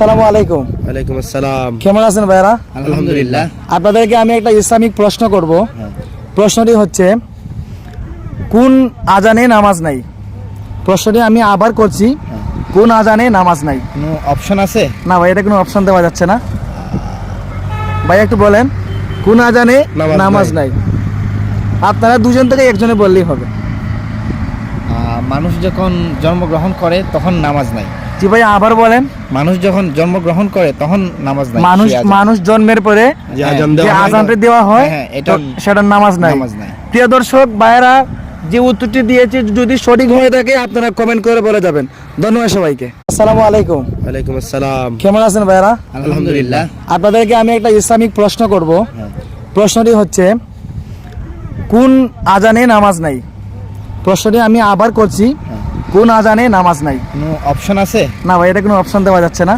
আসসালামু আলাইকুম। ওয়ালাইকুম আসসালাম। কেমন আছেন ভাইরা? আলহামদুলিল্লাহ। আপনাদেরকে আমি একটা ইসলামিক প্রশ্ন করব। প্রশ্নটি হচ্ছে, কোন আজানে নামাজ নাই? প্রশ্নটি আমি আবার করছি, কোন আজানে নামাজ নাই? কোনো অপশন আছে? না ভাই, এটা কোনো অপশন দেওয়া যাচ্ছে না। ভাই একটু বলেন, কোন আজানে নামাজ নাই? আপনারা দুজন থেকে একজনে বললেই হবে। মানুষ যখন জন্মগ্রহণ করে তখন নামাজ নাই। জি ভাই, আবার বলেন। মানুষ যখন জন্মগ্রহণ করে তখন নামাজ নাই। মানুষ জন্মের পরে যে আজানটা দেওয়া হয়, এটা সেটার নামাজ নাই। প্রিয় দর্শক ভাইরা, যে উত্তরটি দিয়েছে যদি সঠিক হয়ে থাকে আপনারা কমেন্ট করে বলে যাবেন। ধন্যবাদ সবাইকে। আসসালামু আলাইকুম। ওয়ালাইকুম আসসালাম। কেমন আছেন ভাইরা? আলহামদুলিল্লাহ। আপনাদেরকে আমি একটা ইসলামিক প্রশ্ন করব। প্রশ্নটি হচ্ছে, কোন আজানে নামাজ নাই? প্রশ্নটি আমি আবার করছি, কোন আজানে নামাজ নাই? কোনো অপশন আছে? না ভাই, এটা কোনো অপশন দেওয়া যাচ্ছে না।